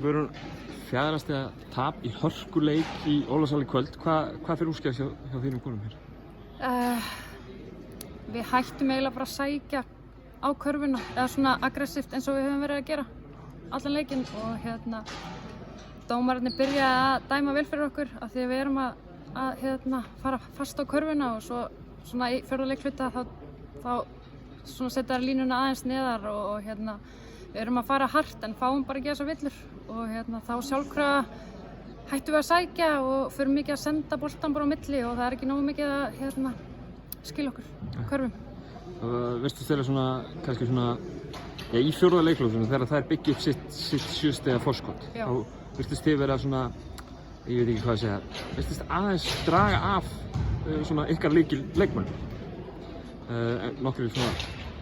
Guðrún, 4. stiga tap í hörkuleik í Ólafshall í kvöld. Hvað fyrir úrskeiðis hjá þínum konum hér? Við hættum eiginlega bara að sækja á körfuna, eða svona aggressíft eins og við höfum verið að gera allan leikinn og dómararnir byrjaði að dæma vel fyrir okkur af því að við erum að fara fast á körfuna og svo svona í fjórða leikhluta þá svona setja línuna aðeins neðar og við erum að fara hart en fáum bara ekki þessar villur og þá sjálfkrafa hættum við að sækja og förum mikið að senda boltan bara á milli og það er ekki nógu mikið að skilja okkur körfum. Veistu þeirra svona, kannski svona, í fjórða leiklóðunum þegar þær byggja upp sitt 7 stiga forskot. Þá virtist þið vera svona, ég veit ekki hvað að segja, virtist aðeins draga af svona ykkar leikmenn. Nokkrir svona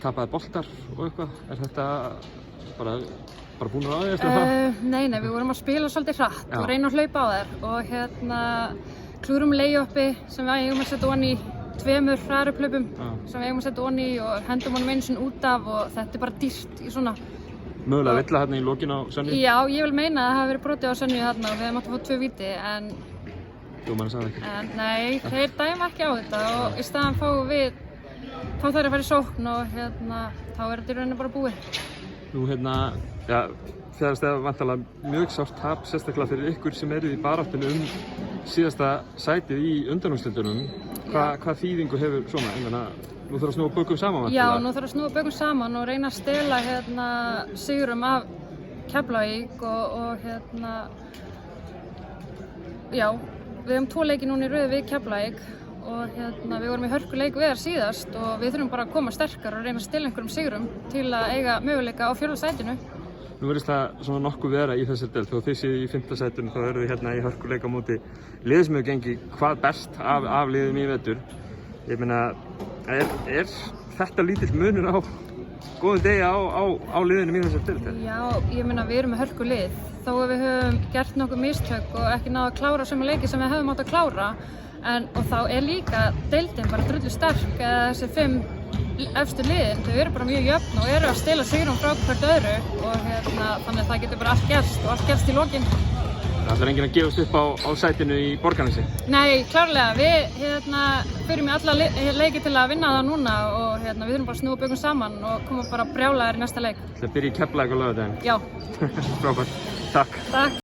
tapaði boltar og eitthvað. Er þetta bara búin á því eftir það? Nei, við vorum að spila svolítið hratt og reyna að hlaupa á þær og klúrum layupi sem við eigum að setja ofan í 2 hraðarupplaupum sem við eigum að setja ofan í og hendum honum einu sinni út af og þetta er bara dýrt í svona. Mögulega villa hérna í lokin á Sönju? Já, ég vil meina að það hafi verið brotið á Sönju þarna og við hefum átt að fá 2 víti en dómarinn sagði ekki. Nei, þeir dæma ekki á þetta og í staðan fá þær að fara í sókn og þá er þetta í rauninni bara búið. Nú 4. stiga vantarlega mjög sárt tap, sérstaklega fyrir ykkur sem eru í baráttunni síðasta sætið í undanúrslitunum. Hvað þýðingu hefur svona? Nú þarf að snúa bökum saman vantilega? Já, nú þarf að snúa bökum saman og reyna að stela sigurum af Keflavík og já, við höfum 2 leiki núna í röð við Keflavík og við vorum í hörkuleik við þar síðast og við þurfum bara að koma sterkar og reyna að stela einhverjum sigurum til að eiga möguleika á 4. sætinu. Nú verðist það svona nokkuð vera í þessari deild. Þó þið séu í 5. sætinu þá eru þið hérna í hörkuleik á móti liðið sem hefur gengið hvað best af liðum í vetur. Ég meina, er þetta lítill munur á góðum degi á liðinum í þessari deild? Já, ég meina við erum með hörkulið. Þó að við höfum gert nokkuð mistök og ekki náð að klára sömu leiki sem við höfum átt að klára. Og þá er líka deildin bara drullu sterk, þessi 5 efstu liðin, þau eru bara mjög jöfn og eru að stela sigurum frá hvert öðru og þannig að það getur bara allt gerst í lokin. Það er enginn að gefast upp á sætinu í Borgarnesi? Nei, klárlega. Við förum í alla leiki til að vinna það núna og við þurfum bara að snúa bökum saman og koma bara brjálaðir í næsta leik. Það byrja í Keflavík á laugardaginn? Já. Frábært. Takk.